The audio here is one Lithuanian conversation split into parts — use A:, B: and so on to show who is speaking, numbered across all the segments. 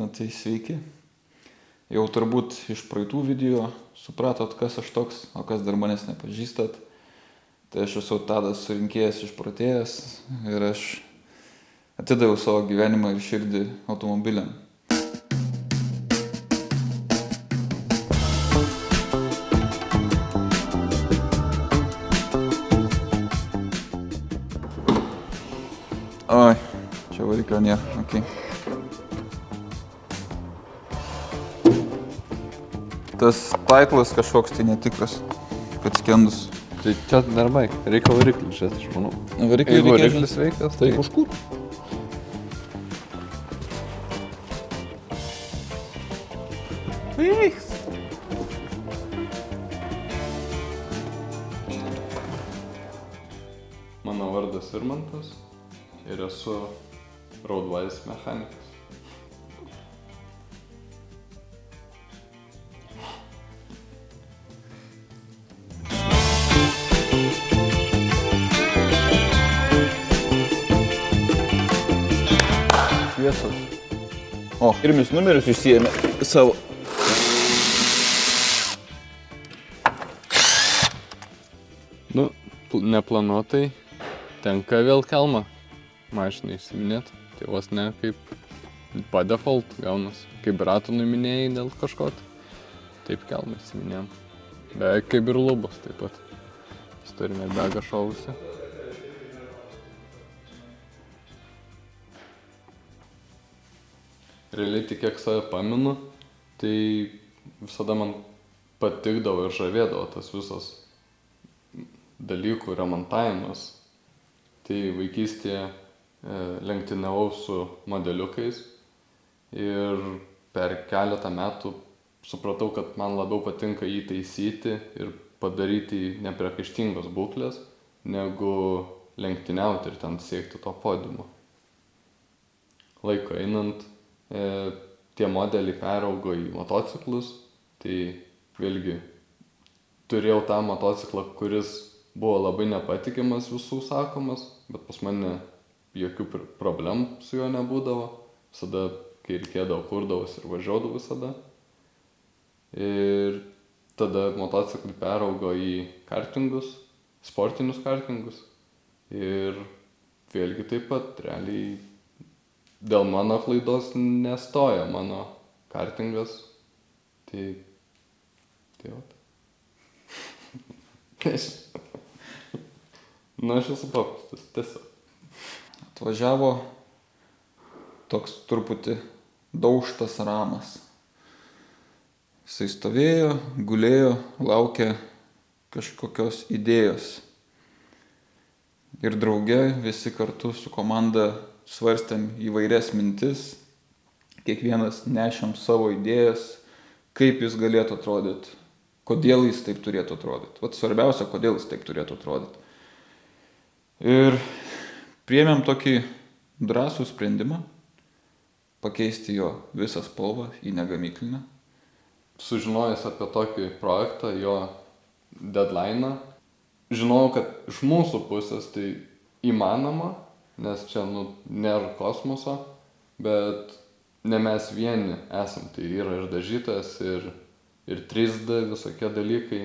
A: Na tai sveiki. Jau turbūt iš praeitų video supratot, kas aš toks, o kas dar manęs nepažįstat. Tai aš esu Tadas Surinkėjas išprotėjęs ir aš atidaviau savo gyvenimą ir širdį automobiliam. Oi, čia variklio nėra, okei. Tas titlas kažkoks tai netikras, kad skendus.
B: Tai čia darbai, reikia variklis čia, aš manau. Jeigu variklis veikas, tai
A: už kur? Veiks.
B: Mano vardas Irmantas ir esu Roadwise mechanikas.
A: Šviesos. O, pirmis numerius išsiėmė savo.
B: Nu, neplanuotai tenka vėl kelmą mašiną įsiminėt. Tai vos ne kaip po default gaunas. Kaip ratų numinėjai dėl kažko, taip kelmą įsiminėjom. Beveik kaip ir lubos taip pat. Mes turime begą šovusi. Realiai tik kiek save pamenu, tai visada man patikdavo ir žavėdavo tas visas dalykų remontavimas. Tai vaikystėje lenktyniavau su modeliukais ir per keletą metų supratau, kad man labiau patinka jį taisyti ir padaryti nepriekaištingos būklės, negu lenktyniauti ir ten siekti to podiumo. Laiko einant, tie modeliai peraugo į motociklus, tai vėlgi turėjau tą motociklą, kuris buvo labai nepatikimas visų sakomas, bet pas mane jokių problemų su juo nebūdavo. Visada, kai reikėdavo, kurdavos ir važiuodavau visada. Ir tada motociklai peraugo į kartingus, sportinius kartingus. Ir vėlgi taip pat realiai dėl mano klaidos nestojo mano kartingas. Tai vat. Nu, aš esu paprastas, tiesiog.
A: Atvažiavo toks truputį daužtas ramas. Jisai stovėjo, gulėjo, laukė kažkokios idėjos. Ir drauge visi kartu su komanda svarstėm įvairias mintis, kiekvienas nešėm savo idėjas, kaip jis galėtų atrodyti, kodėl jis taip turėtų atrodyti. Vat svarbiausia, kodėl jis taip turėtų atrodyti. Ir priėmėm tokį drąsų sprendimą pakeisti jo visą spalvą į negamyklinę.
B: Sužinojęs apie tokį projektą, jo deadline'ą, žinojau, kad iš mūsų pusės tai įmanoma, nes čia nėra kosmoso, bet ne mes vieni esam, tai yra ir dažytojas, ir 3D visokie dalykai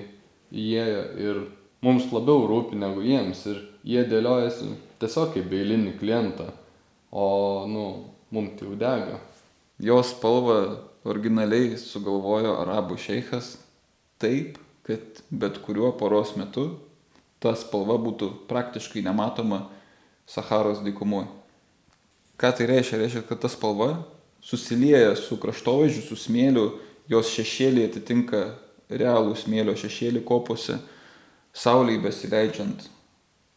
B: įėjo ir mums labiau rūpi negu jiems ir jie dėliojasi tiesiog kaip eilinį klientą, o mums tai jau dega.
A: Jo spalvą originaliai sugalvojo arabų šeichas taip, kad bet kuriuo paros metu ta spalva būtų praktiškai nematoma Saharos dykumoje. Ką tai reiškia? Reiškia, kad ta spalva susilieja su kraštovaizdžiu, su smėliu, jos šešėliai atitinka realų smėlio šešėlį kopose. saulei besileidžiant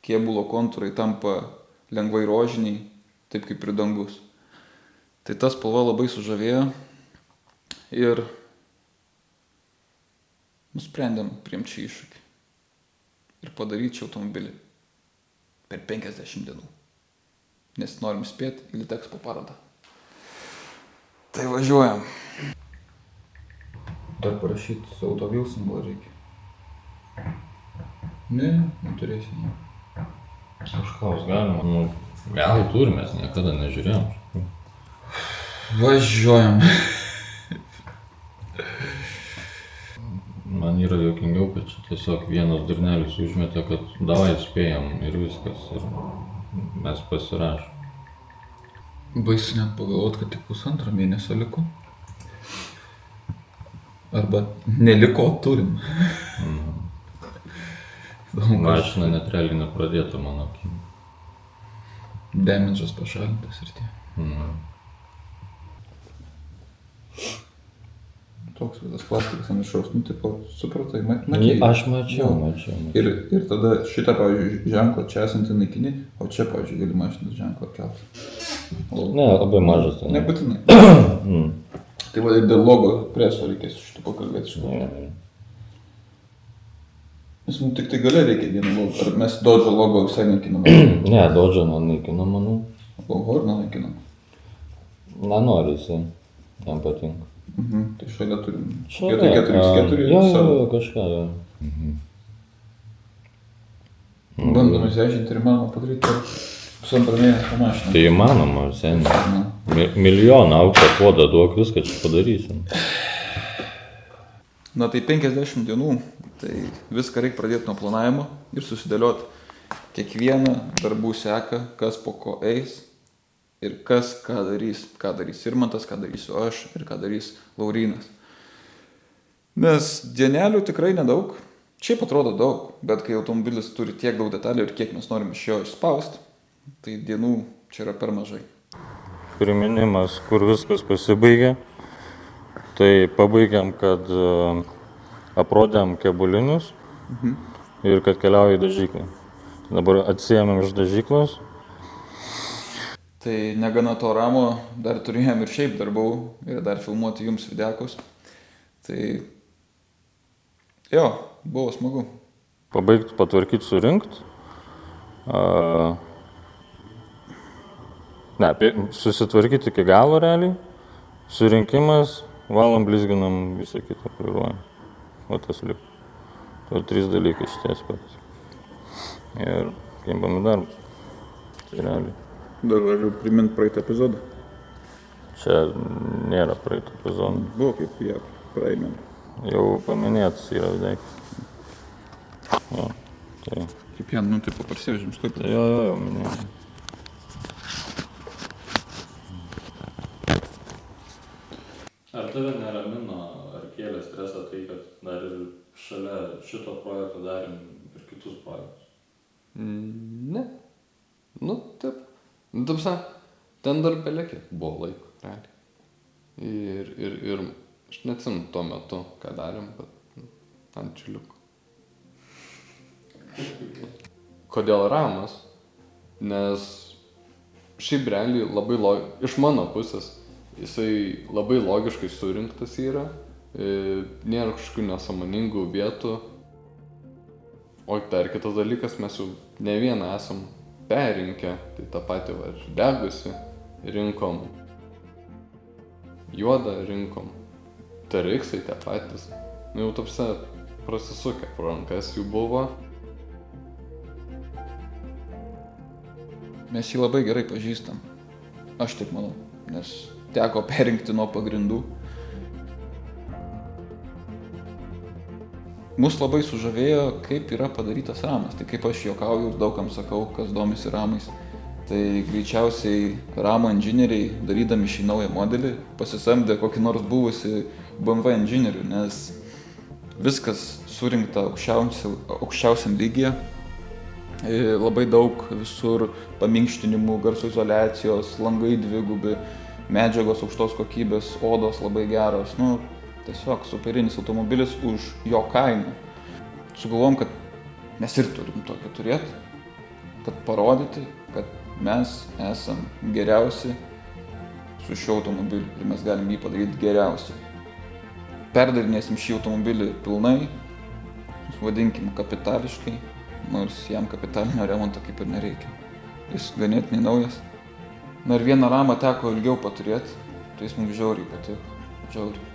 A: kėbulo kontūrai tampa lengvai rožiniai, taip kaip ir dangus. Tai ta spalva labai sužavėjo ir nusprendėm priimti šį iššūkį ir padaryti šį automobilį per 50 dienų, nes norim spėti į Litexpo parodą. Tai važiuojam. Dar parašyti automobilį simbolą reikia. Ne, neturėsi.
C: Kažkaus galima, gal turim, mes niekada nežiūrėjom.
A: Važiuojam.
C: Man yra juokingiau, kad čia tiesiog vienas durnelis užmetė, kad davai spėjam ir viskas, ir mes pasirašom.
A: Baisu net pagalvot, kad tik 1,5 mėnesio liko. Arba neliko, turim.
C: Mašina net realiai nepradėta mano akim.
A: Damage'as pašalintas ir tie. Toks visas plastikas ant viršaus, nu tipo, supratai, matėjai.
C: Aš mačiau.
A: Ir tada šitą, pavyzdžiui, ženklą čia esantį naikini, o čia, pavyzdžiui, gali mašinos ženklą kelti.
C: Ne, labai mažas ten.
A: Nebūtinai. Tai va, ir dėl logo preso reikės šitų pakalbėti šitą. Nes mums tik tai gale reikia vieno logo. Ar mes Dodge logo visai naikinam?
C: Ne, Dodge nenaikinam, manau.
A: O Horną naikinam?
C: Nenori jisai, jam patinka.
A: Tai šalia turim.
C: Šalia.
A: 4x4
C: Jo, kažką, jo.
A: Bandom įsiaiškinti ir įmanoma padaryti per 1,5 mėnesio mašiną.
C: Tai įmanoma, seniai. Milijoną aukso puodą duok, viską čia padarysim.
A: Na tai 50 dienų, tai viską reikia pradėti nuo planavimo ir susidėlioti kiekvieną darbų seką, kas po ko eis ir kas ką darys. Ką darys Irmantas, ką darysiu aš ir ką darys Laurynas. Nes dienelių tikrai nedaug, šiaip atrodo daug, bet kai automobilis turi tiek daug detalių ir kiek mes norim iš jo išspausti, tai dienų čia yra per mažai.
C: Priminimas, kur viskas pasibaigė. Tai pabaigiam, kad aprodėm kėbulinius ir kad keliauja į dažyklą. Dabar atsiėmėm iš dažyklos.
A: Tai negana to ramo, dar turėjom ir šiaip darbų ir dar filmuoti jums videkus. Tai jo, buvo smagu.
C: Pabaigti, patvarkyti, surinkt. Susitvarkyti iki galo realiai. Surinkimas. Valom, blizginam, visą kitą priruojam. O tas liko. Tai 3 dalykai šitie aspektai. Ir kimbam į darbus. Tai realiai.
A: Dar važiu primint praeitą epizodą.
C: Čia nėra praeitą epizodą.
A: Buvo kaip ją praeimėm.
C: Jau paminėtas yra beveik. Jo, tai.
A: Kaip ją, nu taip paprasėvižim štai.
C: Tai jo, minėjau. Ar tave neramino, ar kėlė stresą tai, kad dar ir šalia šito projekto darėm ir kitus projektus?
B: Ne. Nu, taip. Nu, tapsa, ten dar belekė buvo laiko, realiai. Ir aš neatsimenu tuo metu, ką darėm, bet ant čiuliuko. Kodėl ramas? Nes šiaip realiai labai iš mano pusės jisai labai logiškai surinktas yra, nėra kažkokių nesąmoningų vietų. O dar kitas dalykas, mes jau ne vieną esam perrinkę, tai tą patį degusi rinkom, juodą rinkom, TRX-ai tie patys. Nu jau tapse prasisukę pro rankas jų buvo.
A: Mes jį labai gerai pažįstam. Aš taip manau, nes teko perrinkti nuo pagrindų. Mus labai sužavėjo, kaip yra padarytas ramas. Tai kaip aš juokauju ir daugam sakau, kas domisi ramais. Tai greičiausiai ramo inžinieriai, darydami šį naują modelį, pasisamdė kokį nors buvusi BMW inžinierių, nes viskas surinkta aukščiausiam lygyje. Labai daug visur paminkštinimų, garso izoliacijos, langai dvigubi, medžiagos aukštos kokybės, odos labai geros. Nu, tiesiog superinis automobilis už jo kainą. Sugalvom, kad Mes ir turim tokį turėti, kad parodyti, kad mes esam geriausi su šiuo automobiliu ir mes galim jį padaryti geriausiai. Perdarinėsim šį automobilį pilnai, vadinkim kapitališkai, nors jam kapitalinio remonto kaip ir nereikia. Jis ganėtinai naujas. Na ir vieną ramą teko ilgiau paturėti, tai jis mums žiauriai patiko. Žiauriai.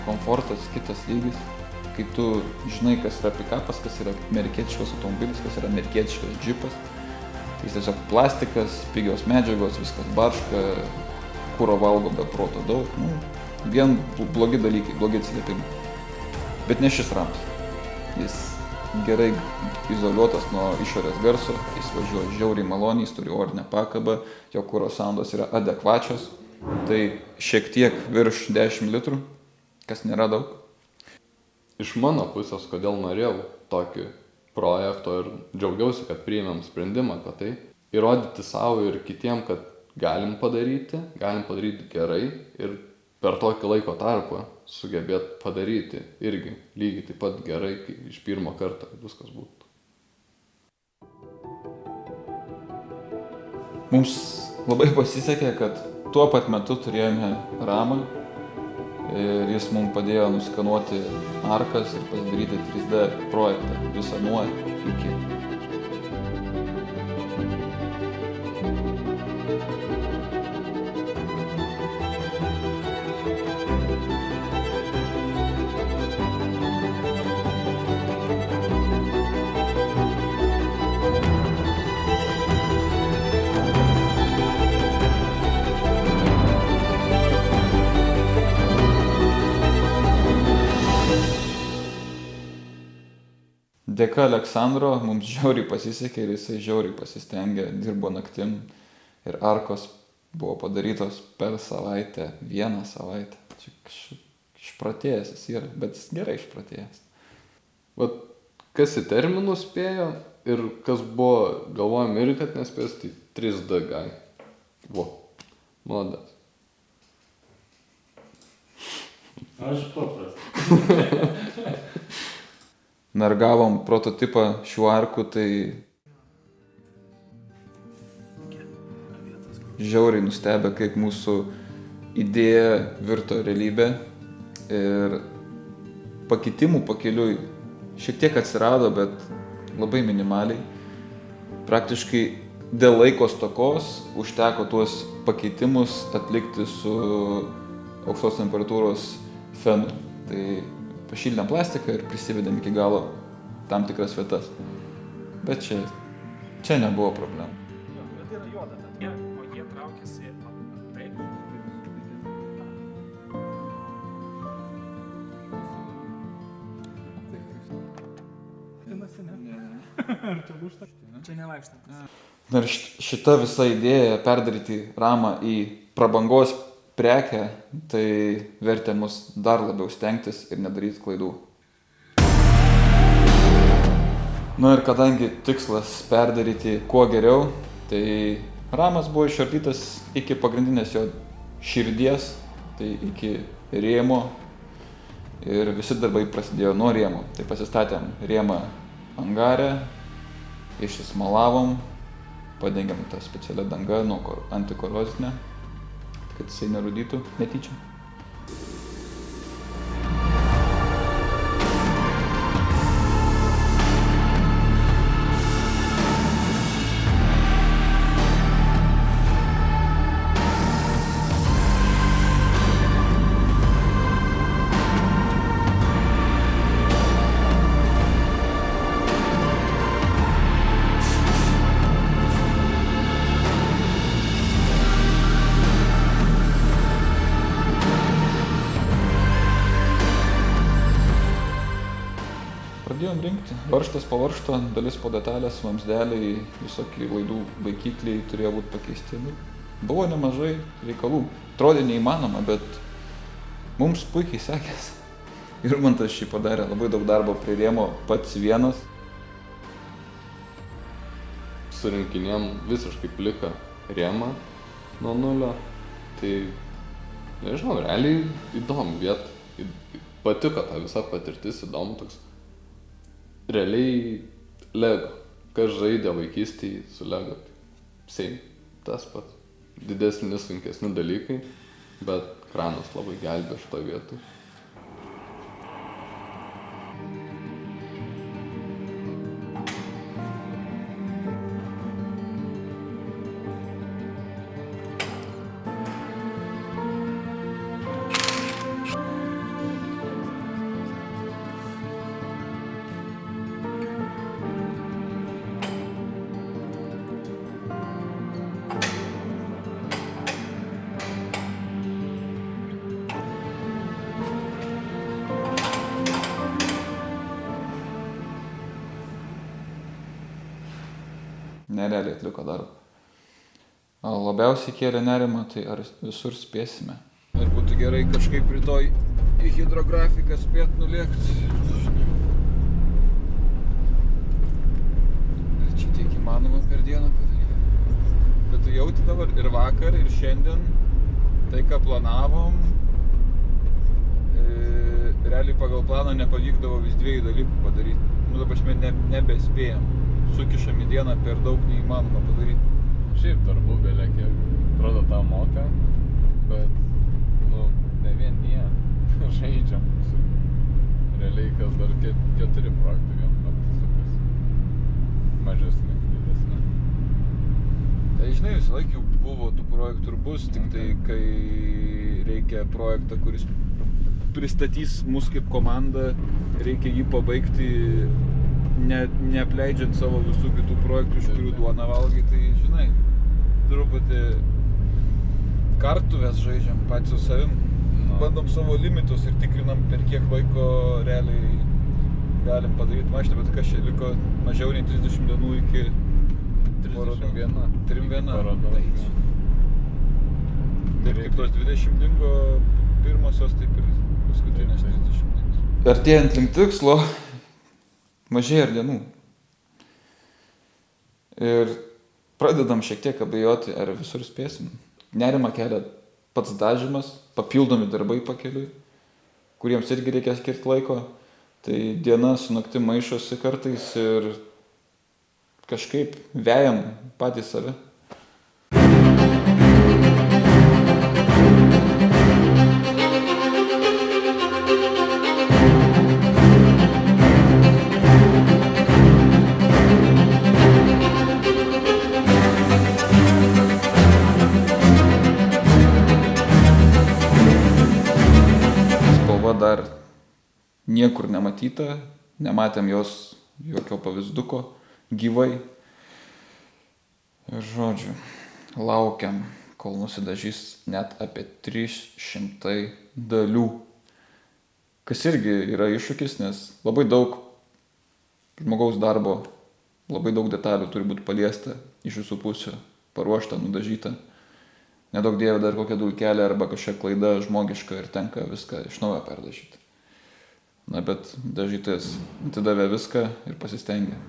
A: Komfortas, kitas lygis, kai tu žinai, kas yra pikapas, kas yra amerikietiškas automobilis, kas yra amerikietiškas džipas. Tai jis tiesiog plastikas, pigios medžiagos, viskas barška, kuro valgo be proto daug. Vien blogi dalykai, blogi atsiliepimai. Bet ne šis ramas. Jis gerai izoliuotas nuo išorės garso, jis važiuoja žiauriai maloniai, jis turi orinę pakabą, jo kuro sąnaudos yra adekvačios. Tai šiek tiek virš 10 litrų. Kas nėra daug.
B: Iš mano pusės, kodėl norėjau tokį projektą ir džiaugiausi, kad priėmėm sprendimą apie tai, įrodyti savo ir kitiem, kad galim padaryti gerai ir per tokį laiko tarpą sugebėt padaryti irgi lygiai taip pat gerai, kaip iš pirmo karto, kad viskas būtų.
A: Mums labai pasisekė, kad tuo pat metu turėjome ramą. Ir jis mums padėjo nuskanuoti arkas ir pasidaryti 3D projektą visą nuo iki. Dėka Aleksandro mums žiauriai pasisekė ir jisai žiauriai pasistengė, dirbo naktim ir arkos buvo padarytos per savaitę, vieną savaitę. Čia išpratėjęs jis yra, bet jis gerai išpratėjęs.
B: Vat kas į terminus spėjo ir kas buvo galvojami ir kad nespės, tai 3D gai. Maladas.
C: Aš paprastas.
A: Na ir gavom prototipą šių arkų, tai žiauriai nustebę, kaip mūsų idėja virto realybė ir pakitimų pakeliui šiek tiek atsirado, bet labai minimaliai. Praktiškai dėl laiko stokos užteko tuos pakeitimus atlikti su aukštos temperatūros fenu. Tai pašildėm plastiką ir prisivedėm iki galo tam tikras vietas. Bet čia nebuvo problemų.
D: Bet yra juoda ten, o jie traukiasi taip. Pinasi, ne? Ar čia lūžta? Čia nevaikštantis.
A: Na ir šita visa idėja perdaryti ramą į prabangos prekę, tai vertė mus dar labiau stengtis ir nedaryti klaidų. Na ir kadangi tikslas perdaryti kuo geriau, tai ramas buvo išardytas iki pagrindinės jo širdies, tai iki rėmo ir visi darbai prasidėjo nuo rėmo. Tai pasistatėm rėmą angare, išsismalavom, padengėm tą specialią dangą antikorozinę, kad jisai nerūdytų netyčia. rinkti. Varžtas po varžto, dalis po detalės, vamsdeliai, visokie laidų laikikliai turėjo būti pakeisti. Buvo nemažai reikalų. Atrodė neįmanoma, bet mums puikiai sekėsi. Ir man tas šį padarė labai daug darbo prie rėmo pats vienas.
B: Surinkinėjom visiškai pliką rėmą nuo nulio. Tai, nežinau, realiai įdomu vieta. Patiko ta visa patirtis, įdomu toks. Realiai Lego. Kas žaidė vaikystėje su Lego. Same, tas pats. Didesni, sunkesni dalykai, bet kranas labai gelbė šitą vietą.
A: Nerealiai atliko darbą. O labiausiai kėlė nerimą, tai ar visur spėsime. Ir būtų gerai kažkaip rytoj į hidrografiką spėt nulėkti. Bet čia tiek įmanoma per dieną padaryti. Bet tu jauti dabar ir vakar, ir šiandien tai, ką planavom, realiai pagal planą nepavykdavo vis dviejų dalykų padaryti. Nu, dabar nebespėjam. Sukišam į dieną per daug neįmanoma padaryti.
B: Šiaip darbų belekiek, atrodo tą moka, bet, ne vien jie žaidžiam. Realiai, kas dar 4 projektų vien metu sukasi. Mažesni, didesni.
A: Tai žinai, visą laiką jau buvo tų projektų ir bus, tik tai kai reikia projektą, kuris pristatys mus kaip komandą, reikia jį pabaigti neapleidžiant savo visų kitų projektų, iš kurių duoną valgai, tai žinai, truputį kartuvės žaidžiam patys su savim. Bandom savo limitus ir tikrinam, per kiek laiko realiai galim padaryti mašiną, bet kas čia liko mažiau nei 30 dienų iki
B: 31.
A: 31.
B: Parodos.
A: Taip kaip tos 20 dingo pirmosios, taip ir paskutinės 30 dienos. Artėjant link tikslo, mažėja ir dienų. Ir pradedam šiek tiek abejoti, ar visur spėsim. Nerimą kelia pats dažymas, papildomi darbai pakeliui, kuriems irgi reikia skirti laiko. Tai diena su naktim maišosi kartais ir kažkaip vejam patys save. Dar niekur nematyta, nematėm jos jokio pavyzduko gyvai. Ir žodžiu, laukiam, kol nusidažys net apie 300 dalių. Kas irgi yra iššūkis, nes labai daug žmogaus darbo, labai daug detalių turi būti paliesta iš visų pusių, paruošta, nudažyta. Nedaug dievė dar kokia dulkelė arba kažkokia klaida žmogiška ir tenka viską iš naujo perdažyti. Na, bet dažytojas atidavė viską ir pasistengė.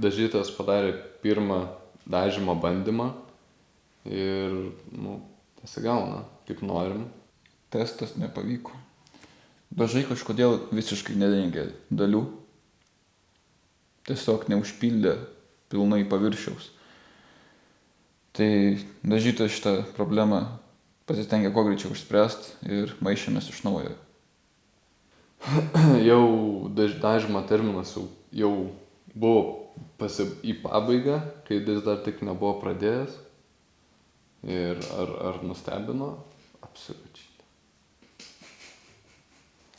B: Dažytojas padarė pirmą dažymo bandymą ir, nesigauna, kaip norim.
A: Testas nepavyko. Dažai kažkodėl visiškai nedengia dalių. Tiesiog neužpildė pilnai paviršiaus. Tai dažytojas šitą problemą pasistengė kuo greičiau išspręsti ir maišėmės iš naujo.
B: Jau dažymo terminas jau buvo į pabaigą, kai jis dar tik nebuvo pradėjęs. Ir ar nustebino? Absoliučiai.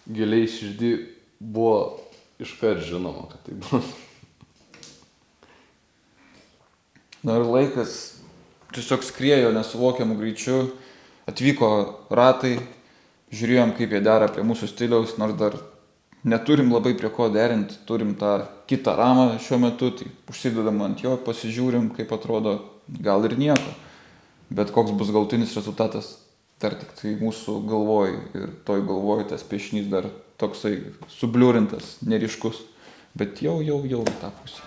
B: giliai širdį buvo iškart žinoma, kad tai bus.
A: Na ir laikas tiesiog skriejo nesuvokiamų greičių, atvyko ratai, žiūrėjom, kaip jie dera prie mūsų stiliaus, nors dar neturim labai prie ko derinti, turim tą kitą ramą šiuo metu, tai užsidedam ant jo, pasižiūrim, kaip atrodo, gal ir nieko. Bet koks bus galutinis rezultatas, dar tik tai mūsų galvoj ir toj galvoj tas piešinys dar toksai subliūrintas, neryškus, bet jau į tą pusę.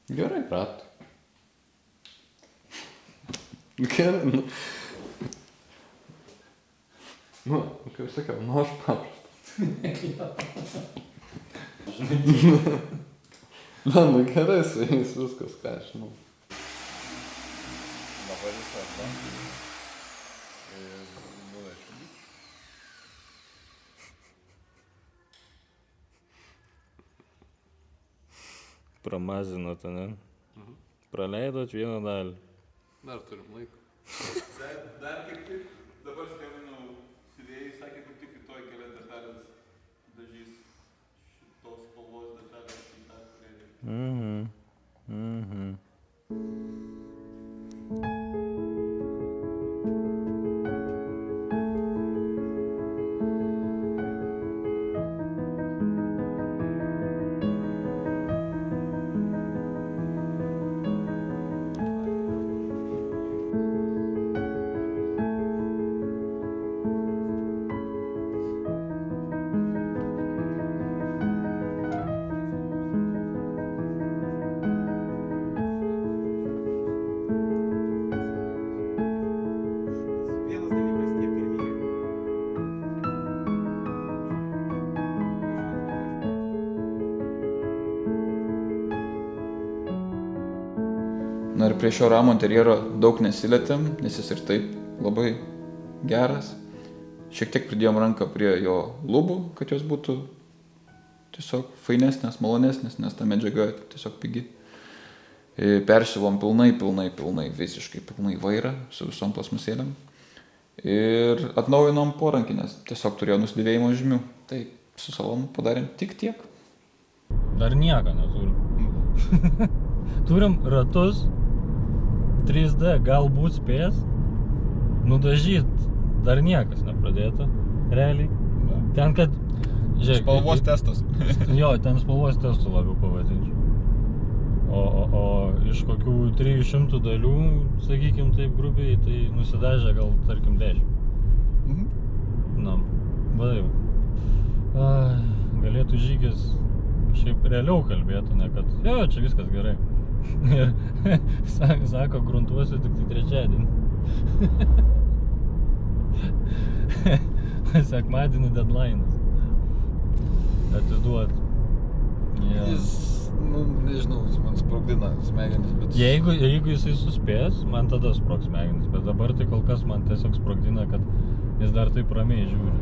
B: Gerai, ratai. Gerai, kaip sakiau, aš paprastas. Gerai, su jais viskas, ką aš žinau.
A: Dabar jis atranka ir nuvešiu.
C: Pramazinot, ne? Praleidot vieną dalį.
B: Dar turim laiko.
A: Dar kaip tik, dabar skambinau siuvėjai, sakė, kaip tik rytoj kelias detalės dažys šitos spalvos detalės į tą, kurią
D: Vienas dalykas, tie pirmieji.
A: Na ir prie šio ramo interjero daug nesilietėm, nes jis ir taip labai geras. Šiek tiek pridėjom ranką prie jo lubų, kad jos būtų tiesiog fainesnės, malonesnės, nes ta medžiaga tiesiog pigi. Persiuvom pilnai, visiškai pilnai vairą su visom plasmasėlėm. Ir atnaujinom porankį, nes tiesiog turėjo nusidėvėjimo žymių. Tai su salonu padarėm tik tiek.
C: Dar nieko neturim. Turim ratus 3D, galbūt spės nudažyt. Dar niekas nepradėta, realiai. Ten, kad... Žiūrėk,
A: Spalvos testas.
C: Jo, ten spalvos testų labiau pavadinčiau. O iš kokių 300 dalių, sakykim taip grubiai, tai nusidažė gal, tarkim, 10. Na, vadai. Galėtų žygis šiaip realiau kalbėtų, ne kad, jo, čia viskas gerai. Ir sako, gruntuosiu tik tai trečiadienį. Sekmadienį deadline'as. Atiduot. Ja.
A: Jis, nežinau, jis man sprogdina smegenis, bet...
C: Jeigu jisai suspės, man tada sprogs smegenis, bet dabar tai kol kas man tiesiog sprogdina, kad jis dar taip ramiai žiūri.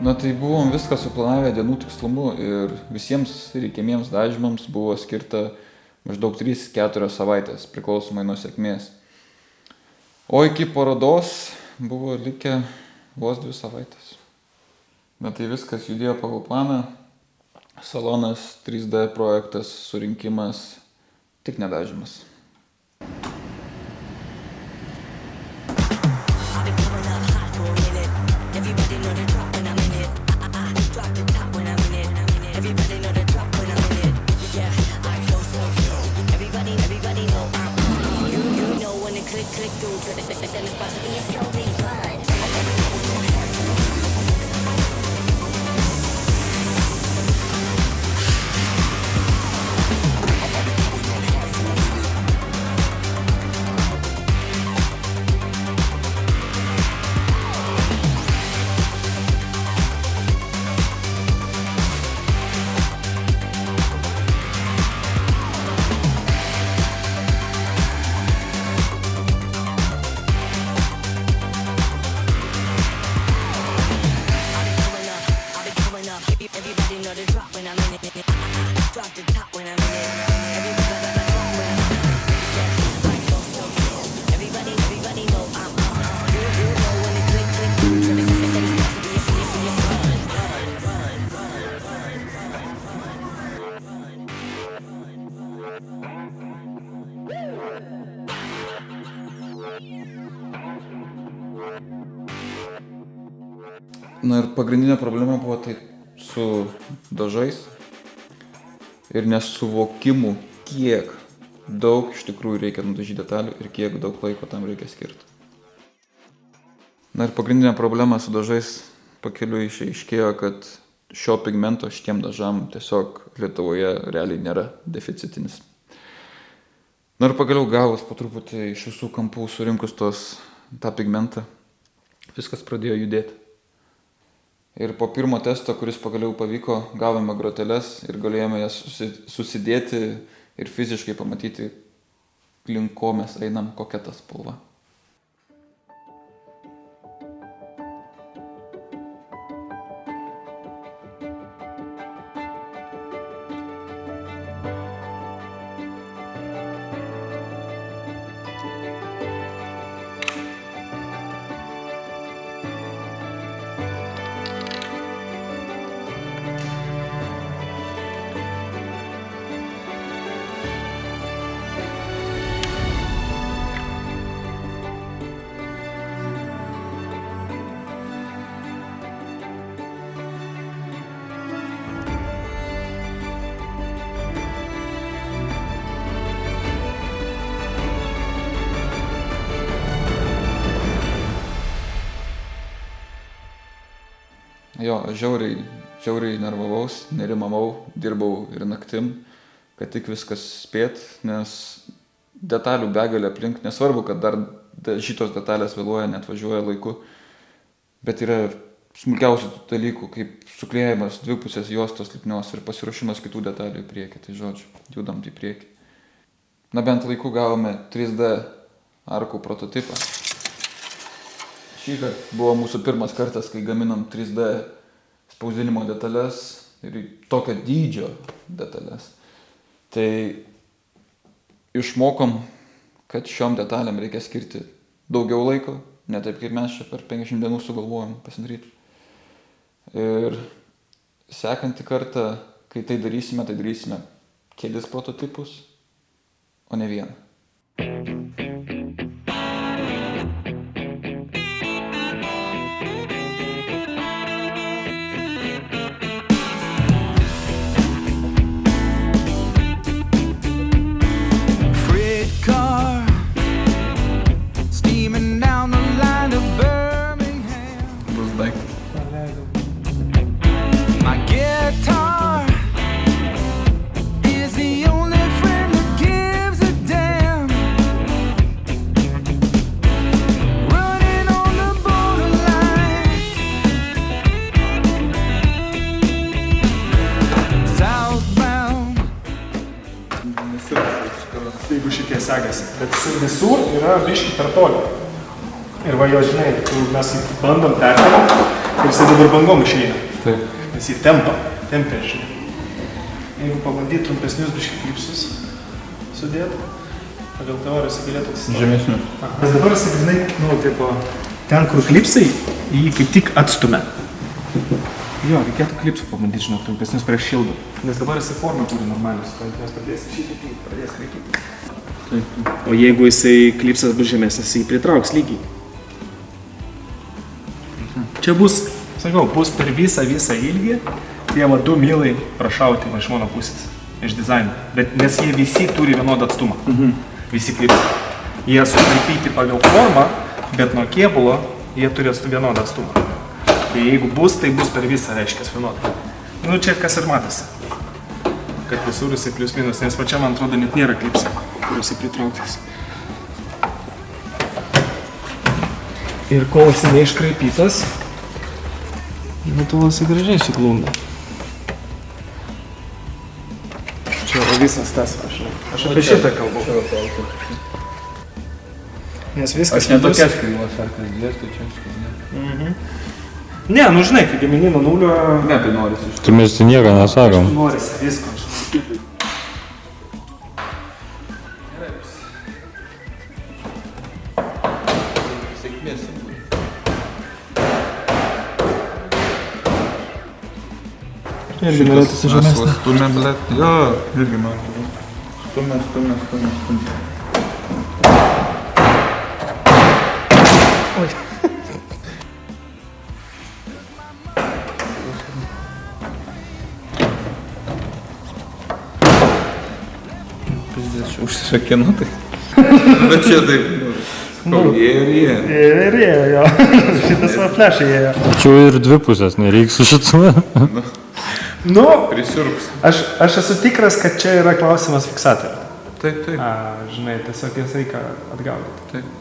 A: Na tai buvom viską suplanavę dienų tikslumu ir visiems reikiamiems dažymams buvo skirta maždaug 3-4 savaitės, priklausomai nuo sėkmės. O iki parodos buvo likę vos 2 savaitės. Na tai viskas judėjo pagal planą. Salonas, 3D projektas, surinkimas, tik nedažymas. Na ir pagrindinė problema buvo tai su dažais ir nesuvokimu, kiek daug iš tikrųjų reikia nudažyti detalių ir kiek daug laiko tam reikia skirti. Na ir pagrindinė problema su dažais pakeliui išaiškėjo, kad šio pigmento šitiem dažam tiesiog Lietuvoje realiai nėra deficitinis. Na ir pagaliau gavus po truputį iš visų kampų surinkus tą pigmentą, viskas pradėjo judėti. Ir po pirmo testo, kuris pagaliau pavyko, gavome groteles ir galėjome jas susidėti ir fiziškai pamatyti, link ko mes einam, kokia ta spalva. Jo, žiauriai nervavaus, nerimamau, dirbau ir naktim, kad tik viskas spėt, nes detalių begalė aplink, nesvarbu, kad dar šitos detalės vėluoja, netvažiuoja laiku, bet yra smulkiausių dalykų, kaip suklėjimas dvipusės juostos lipnios ir pasiruošimas kitų detalių į priekį, tai žodžiu, judam į priekį. Na bent laiku gavome 3D arkų prototipą. Šįkart buvo mūsų pirmas kartas, kai gaminam 3D spausdinimo detalės ir tokio dydžio detalės. Tai išmokom, kad šiom detalėm reikia skirti daugiau laiko, ne taip kaip mes čia per 50 dienų sugalvojom pasidaryti. Ir sekantį kartą, kai tai darysime kelis prototipus, o ne vieną.
D: Jeigu šitie segasi, bet visur yra biški per toli. Ir va jo, žinai, mes bandom perkelti,
E: kuris dabar bangom išeina.
B: Taip.
E: Nes jį tempia, žinai. Jeigu pabandyt trumpesnius biškį klipsus sudėt, pagal teoriją jis galėtų atsistoti.
A: Žemesnius.
E: Nes dabar jis grinai, tipo, ten, kur klipsai, jį kaip tik atstumia. Jo, reikėtų klipsų pabandyti, žinok, trumpesnius prieš šildą. Nes dabar jisai formą turi normalius, kad jos pradės kreipyti. O jeigu jisai klipsas bus žemesnis, jisai pritrauks lygiai. Čia bus, sakau, bus per visą ilgį, tie 2 milai prašauti iš mano pusės, iš dizaino. Bet nes jie visi turi vienodą atstumą, visi klipsai. Jie sukreipyti pagal formą, bet nuo kėbulo jie turi vienodą atstumą. Tai jeigu bus, tai bus per visą, reiškia, vienodą. Nu, čia kas ir matosi, kad visur jisai plius minus, nes pačia, man atrodo, net nėra klipsai, kur jisai pritrauktas. Ir kol jisai neiškraipytas, nu, tol jisai gražiai suglunda. Čia yra visas tas, aš apie šitą kalbu. Nes viskas
B: Aš netokias kryvas, ar kas dėstų čia skirnė.
E: Ne, nu žinai, kai gamini nuo nulio...
B: Ne, tai norisi iš
C: Tai mes nieko nesakom.
E: Norisi visko, žinai. Irgi norėtųsi žemesnė.
A: Stumė, blėt. Jo, irgi man. Stumė. Užsišakinu tai. Bet čia taip, jie.
E: Ir jo. Šitas va flešai ėjo.
C: Tačiau ir 2 pusės nereiks su šituo.
E: Nu,
A: Prisiurks.
E: aš esu tikras, kad čia yra klausimas fiksatorių.
A: Taip.
E: Žinai, tiesiog jas reikia atgaudyti.
A: Taip.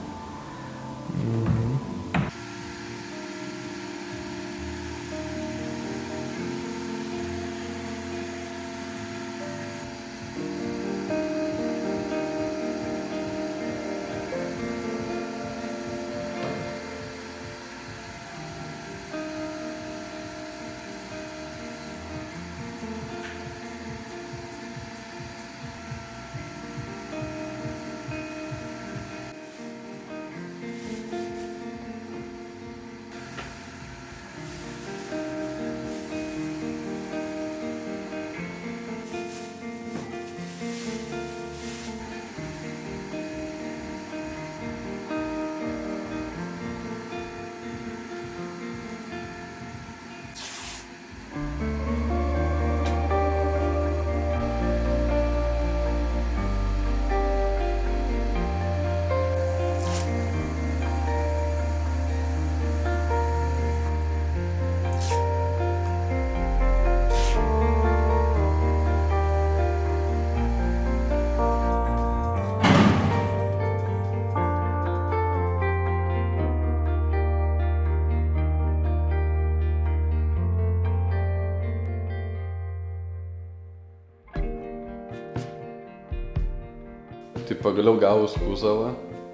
B: Tai pagaliau gavus kuzavą,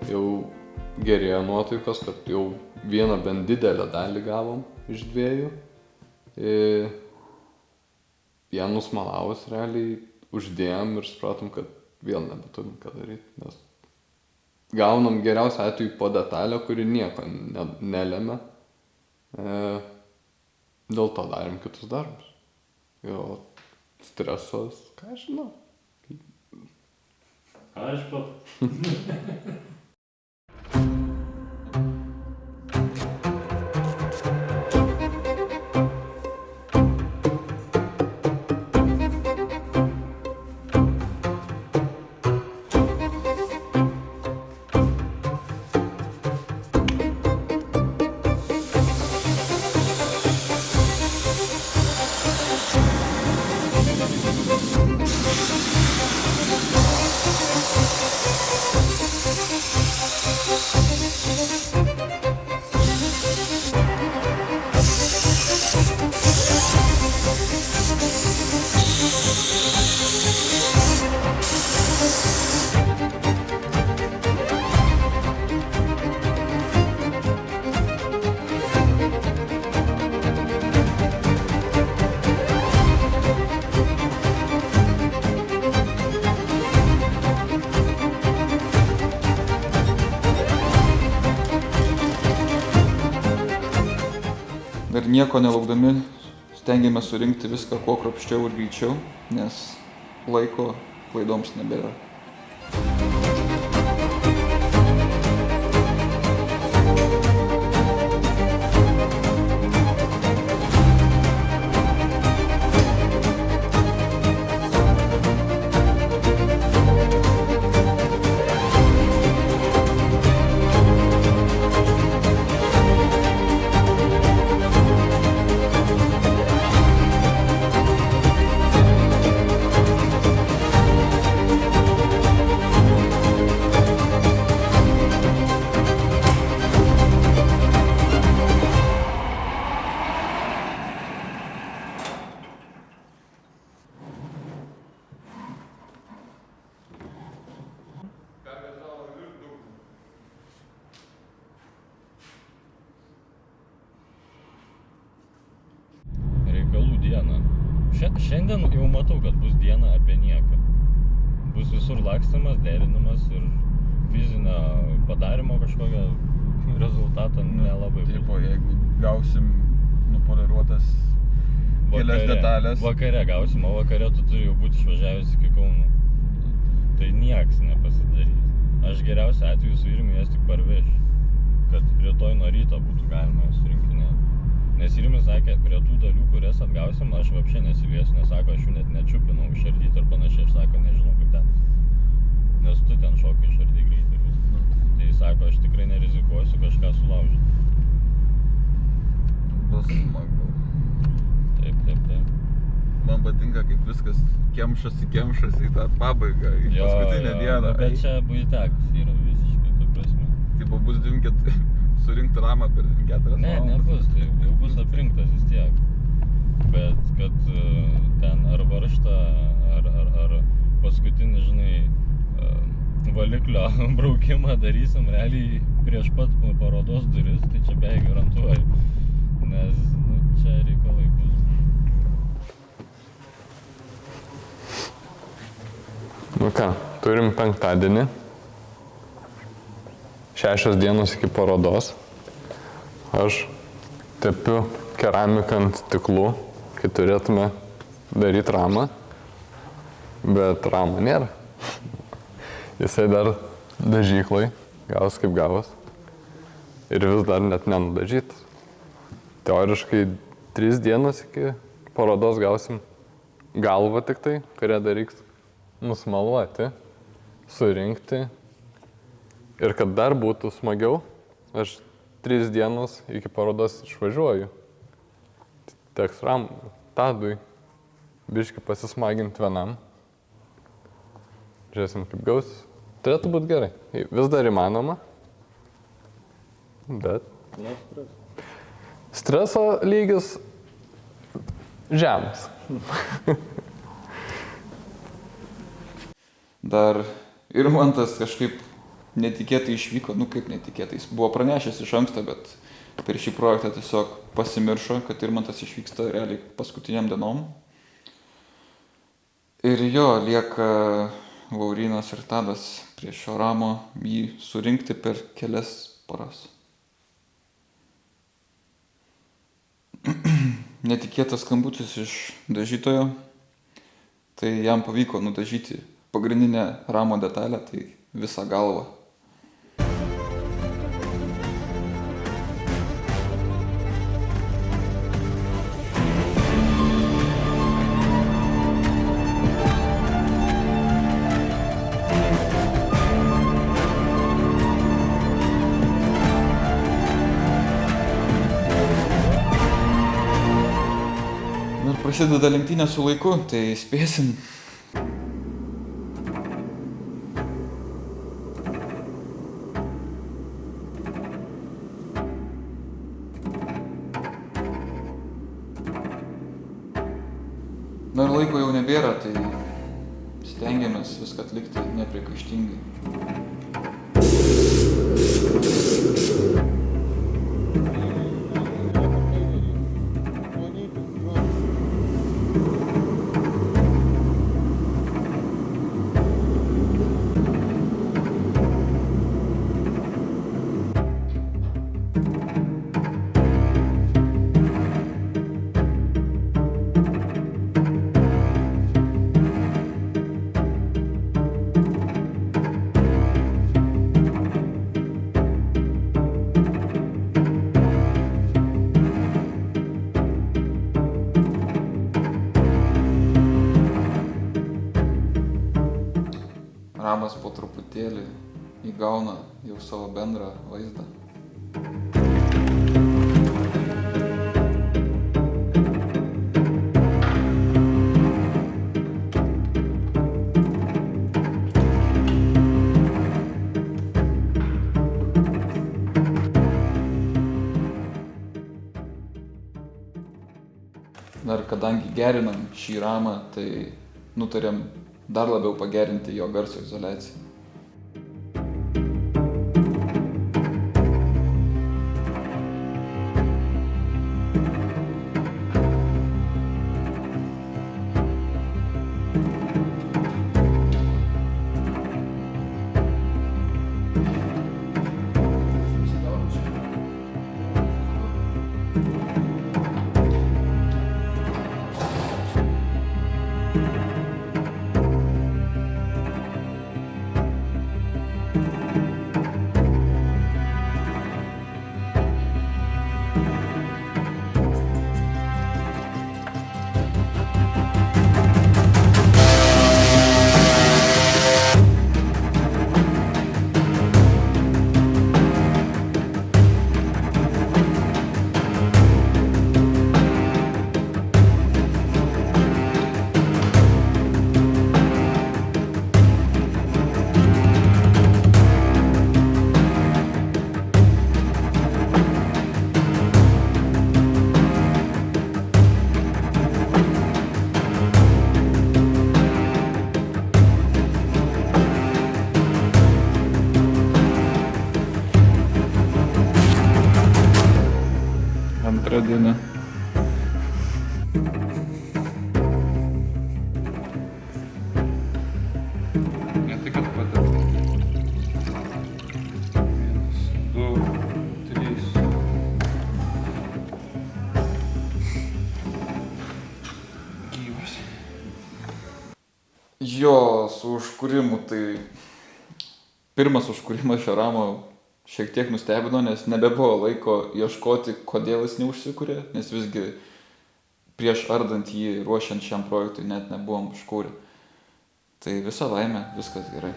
B: jau gerėjo nuotaikos, kad jau vieną bent didelę dalį gavom iš 2. Ją nusmalavus realiai uždėjom ir supratom, kad vėl nebeturim ką daryti, nes gaunam geriausią atveju po detalę, kuri nieko nelemia. Dėl to darėm kitus darbus. Jo stresas, ką aš žinau.
D: Aš pat.
A: nieko nelaukdami stengiamės surinkti viską kuo kruopščiau ir greičiau, nes laiko klaidoms nebėra.
C: Reikalų diena. Šiandien jau matau, kad bus diena apie nieką. Bus visur lakstymas, derinimas ir fizinio padarimo kažkokio rezultato nelabai bus.
A: Tipo, jeigu gausim nupoliruotas kelias detalės.
C: Vakare gausim, o vakare tu turi jau būti išvažiavęs iki Kauno. Tai nieks nepasidarys. Aš geriausiu atveju su Irmi jas tik parvešiu, kad rytoj nuo ryto būtų galima jas surinkinėti. Nes Irmi sakė, prie tų dalių, kurias atgausim, aš vapšė nesiliesiu, nes sako, aš jų net nečiupinau išardyti ir panašiai, aš sako, nežinau kaip ten. Nes tu ten šokai išardai greitai ir viską. Tai sako, aš tikrai nerizikuosiu kažką sulaužyti.
A: Bus smagu.
C: Taip.
A: Man patinka, kaip viskas kemšasi į tą pabaigą, į paskutinę dieną.
C: Bet čia buiteks yra visiškai, tu prasme.
A: Tipo, bus surinkti ramą per 4 valandas.
C: Ne, nebus, tai jau bus aprinktas vis tiek. Bet kad ten ar varžtą, ar paskutinį, žinai, valiklio braukimą darysim realiai prieš pat parodos duris, tai čia beveik garantuoju. Nes čia reikalai bus.
B: Nu ką, turim penktadienį. 6 dienos iki parodos. Aš tepiu keramiką ant stiklų, kai turėtume daryti ramą. Bet ramo nėra. Jisai dar dažyklai, gavos kaip gavos. Ir vis dar net nenudažytas. Teoriškai 3 dienos iki parodos gausim galvą tik tai, kurią dar reiks nusmaluoti, surinkti. Ir kad dar būtų smagiau, aš 3 dienos iki parodos išvažiuoju. Teks Tadui biškį pasismaginti vienam. Žiūrėsim, kaip gausis. Turėtų būti gerai. Vis dar įmanoma. Bet streso lygis žemas.
A: Dar Irmantas kažkaip netikėtai išvyko, kaip netikėtai. Jis buvo pranešęs iš anksto, bet per šį projektą tiesiog pasimiršo, kad Irmantas išvyksta realiai paskutiniam dienom. Ir jo, lieka Laurynas ir Tadas prie šio ramo jį surinkti per kelias paras. Netikėtas skambutis iš dažytojo, tai jam pavyko nudažyti pagrindinę ramo detalę, tai visą galvą. Ir prasideda lenktynė su laiku, tai spėsim. Na ir laiko jau nebėra, tai stengiamės viską atlikti nepriekaištingai. šramas po truputėlį įgauna jau savo bendrą vaizdą. Dar kadangi gerinam šį ramą, tai nutarėm dar labiau pagerinti jo garso izoliaciją. Antra diena. Ne tai, kad padeda. 1, 2, 3. Gyvas. Jo, su užkūrimu tai pirmas užkūrimas šio ramo šiek tiek nustebino, nes nebebuvo laiko ieškoti, kodėl jis neužsikūrė, nes visgi prieš ardant jį, ruošiant šiam projektui, net nebuvom užkūrę. Tai visa laimė, viskas gerai.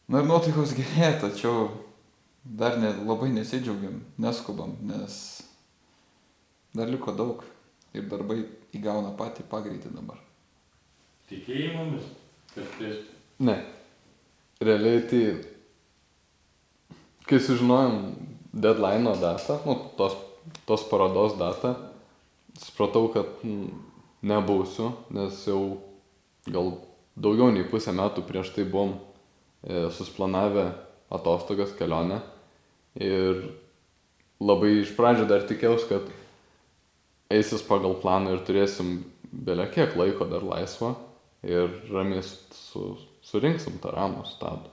A: Na ir nuotaikos gerėja, tačiau dar labai nesidžiaugiam, neskubam, nes dar liko daug ir darbai įgauna patį pagreitį dabar.
C: Tikėjai mumis, kad spės?
B: Ne. Realiai tai, kai sužinojom deadline'o datą, tos parodos datą, supratau, kad nebūsiu, nes jau gal daugiau nei pusę metų prieš tai buvom susplanavę atostogas, kelionę. Ir labai iš pradžių dar tikėjausi, kad eisis pagal planą ir turėsim belia kiek laiko dar laisvo ir ramiai surinksim tą ramų stabdą.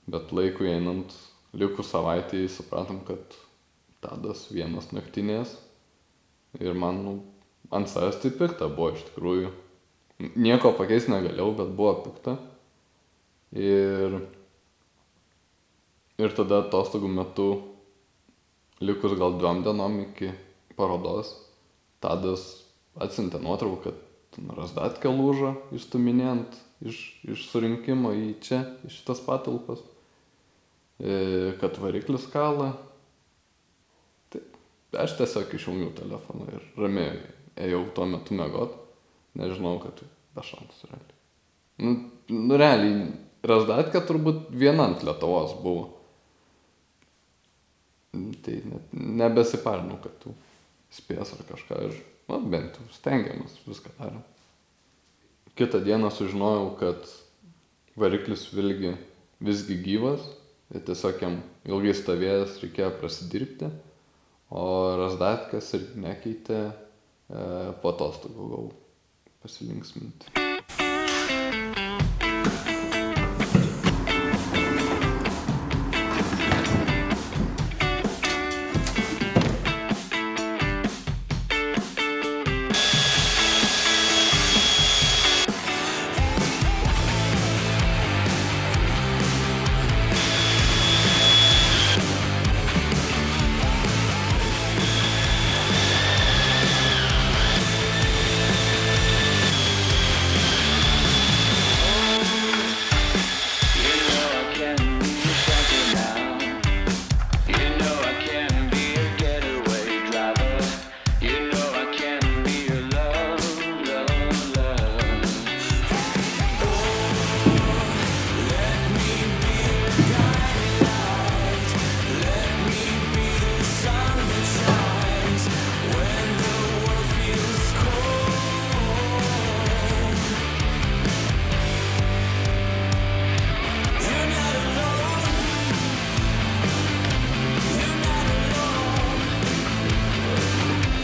B: Bet laikui einant, likus savaitėje supratom, kad Tadas vienas naktinės ir man ant savęs tai pikta buvo iš tikrųjų. Nieko pakeisti negalėjau, bet buvo pikta. Ir tada atostogų metu, likus gal 2 dienom iki parodos, Tadas atsiuntė nuotrauką, kad razdatkę lūžo išstuminėjant iš surinkimo į čia, į šitas patalpas, kad variklis kala. Tai aš tiesiog išjungiau telefoną ir ramiai ėjau tuo metu miegot, nežinau, kad be šansų realiai. Realiai, razdatkė turbūt viena ant Lietuvos buvo. Tai net nebesiparinau, kad tu spės ar kažką ir, bent jau stengiamas, viską darėm. Kitą dieną sužinojau, kad variklis visgi gyvas, ir tiesiog jam ilgai stovėjęs reikėjo prasidirbti, o razdatkas ir nekeitė, po atostogų gal pasilinksminti.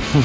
C: Yra.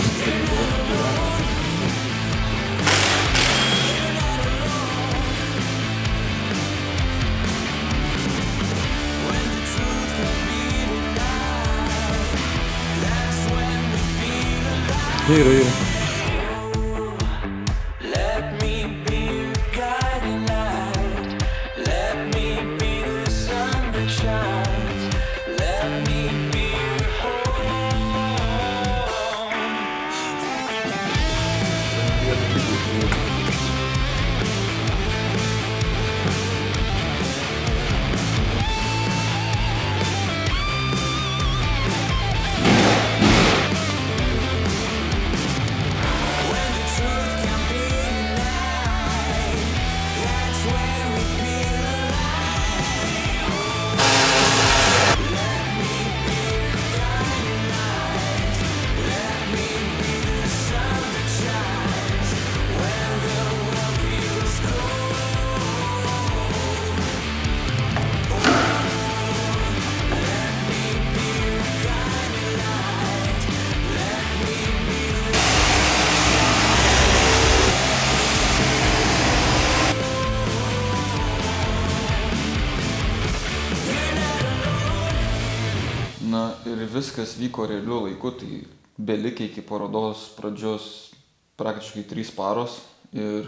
A: Na ir viskas vyko realiu laiku, tai belikė iki parodos pradžios praktiškai 3 paros ir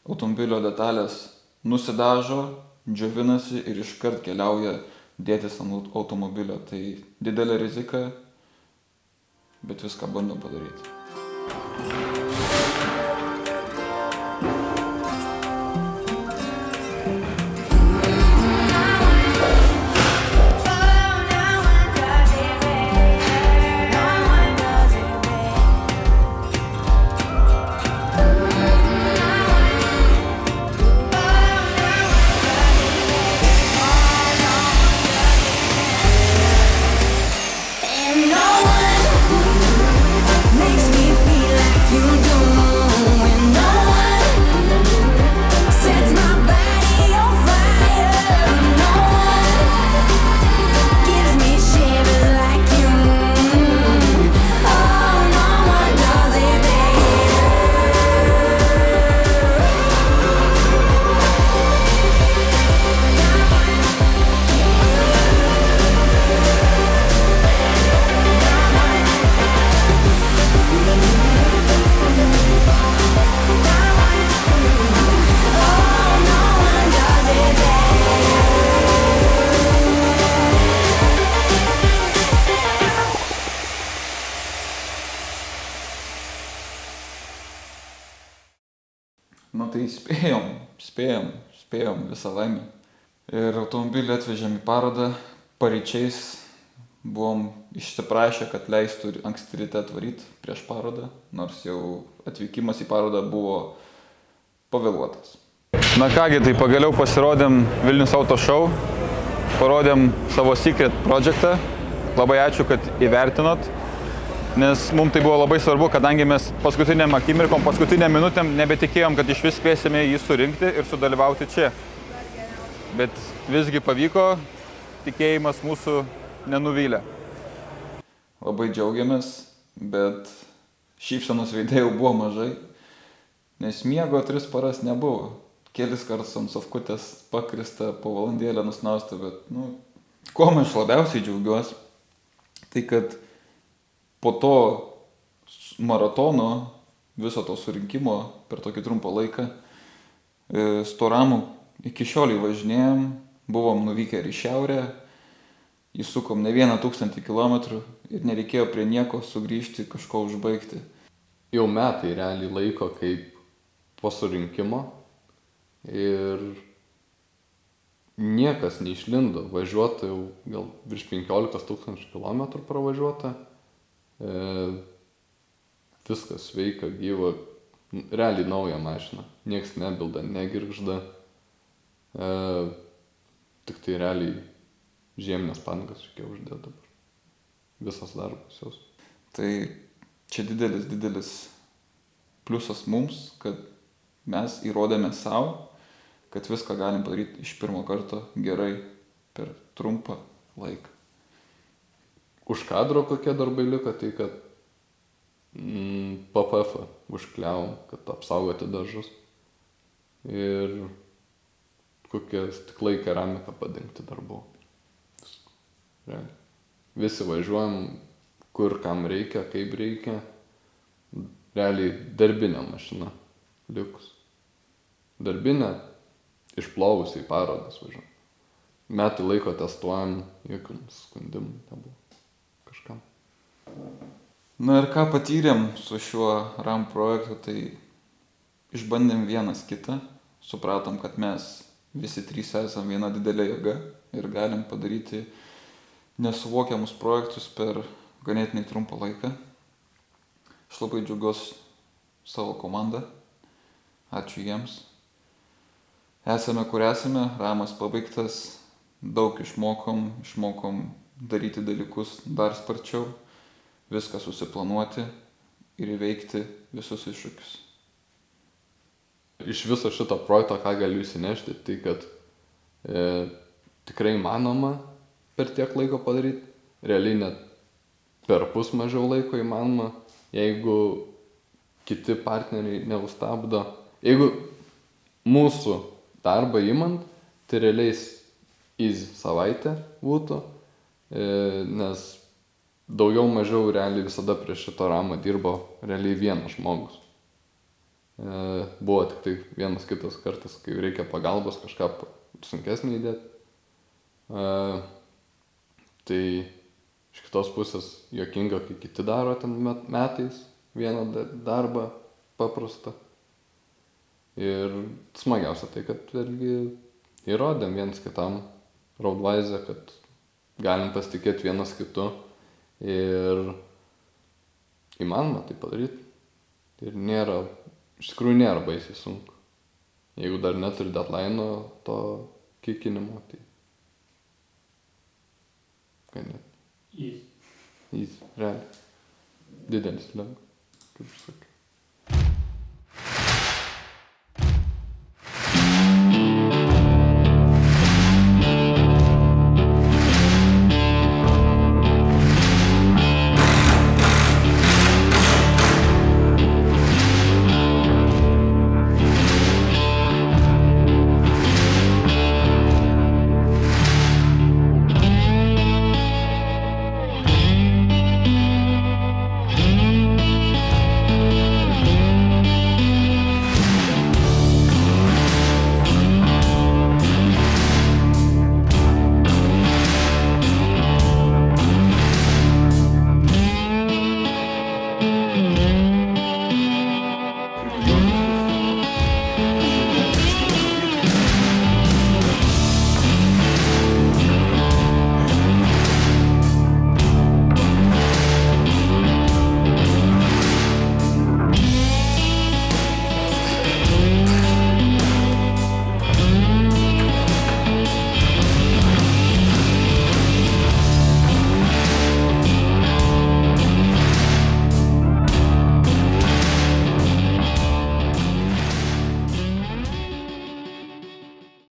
A: automobilio detalės nusidažo, džiovinasi ir iškart keliauja dėtis ant automobilio. Tai didelė rizika, bet viską bandom padaryti. Nu tai spėjom visą laimę. Ir automobilį atvežėm į parodą, paryčiais buvom išsiprašę, kad leistų anksti ryte atvaryti prieš parodą, nors jau atvykimas į parodą buvo pavėluotas. Na kągi, tai pagaliau pasirodėm Vilnius Auto Show, parodėm savo secret projektą. Labai ačiū, kad įvertinot. Nes mums tai buvo labai svarbu, kadangi mes paskutiniam akimirkom, paskutiniam minutėm nebetikėjom, kad iš vis spėsime jį surinkti ir sudalyvauti čia. Bet visgi pavyko, tikėjimas mūsų nenuvylė. Labai džiaugiamės, bet šypsenos veide jau buvo mažai, nes miego 3 paras nebuvo. Kelis kartus ant sofkutės pakrista, po valandėlę nusnausta, bet, kuo aš labiausiai džiaugiuosi, tai kad po to maratono, viso to surinkimo per tokį trumpą laiką, Storamų iki šiol įvažinėjom, buvom nuvykę ir į šiaurę, įsukom ne 1000 kilometrų ir nereikėjo prie nieko sugrįžti, kažko užbaigti.
B: Jau metai realiai laiko kaip po surinkimo ir niekas neišlindo, važiuota jau gal virš 15 000 kilometrų pravažiuota. Viskas sveika, gyva, realiai nauja mašina, nieks nebilda, negirgžda, tik tai realiai žieminės padangas reikėjo uždėti dabar, visas darbas jos.
A: Tai čia didelis pliusas mums, kad mes įrodėme savo, kad viską galim padaryti iš pirmo karto gerai per trumpą laiką.
B: Už kadro kokie darbai liko, tai kad PPF užkliavom, kad apsaugoti dažus. Ir kokie stiklai keramika padengti dar buvo. Realiai. Visi važiuojam, kur kam reikia, kaip reikia. Realiai darbinė mašina likus. Darbinė išplovusi į parodas važiuojam. Metai laiko testuojam, jokių skundimų nebuvo kažkam.
A: Na ir ką patyrėm su šiuo RAM projektu, tai išbandėm vienas kitą, supratom, kad mes visi trys esam viena didelė jėga ir galim padaryti nesuvokiamus projektus per ganėtinai trumpą laiką. Aš labai džiaugiuosi savo komandą, ačiū jiems. Esame kur esame, ramas pabaigtas, daug išmokom daryti dalykus dar sparčiau, viską susiplanuoti ir įveikti visus iššūkius.
B: Iš viso šito projekto, ką galiu įsinešti, tai kad tikrai įmanoma per tiek laiko padaryti, realiai net per pus mažiau laiko įmanoma, jeigu kiti partneriai neustabdo. Jeigu mūsų darbą imant, tai realiai easy savaitė būtų, nes daugiau mažiau realiai visada prie šito ramo dirbo realiai vienas žmogus. Buvo tik tai vienas kitas kartas, kai reikia pagalbos kažką sunkesnį įdėti. Tai iš kitos pusės juokinga, kai kiti daro ten metais vieną darbą paprastą. Ir smagiausia tai, kad vėlgi įrodėm vienas kitam Roadwise, kad galim pasitikėti vienas kitu ir įmanoma tai padaryti. Ir iš tikrųjų nėra baisiai sunku. Jeigu dar neturi deadline'o to kikinimo, tai ganėtinai. Easy, realiai. Didelis lengva, kaip aš sakiau.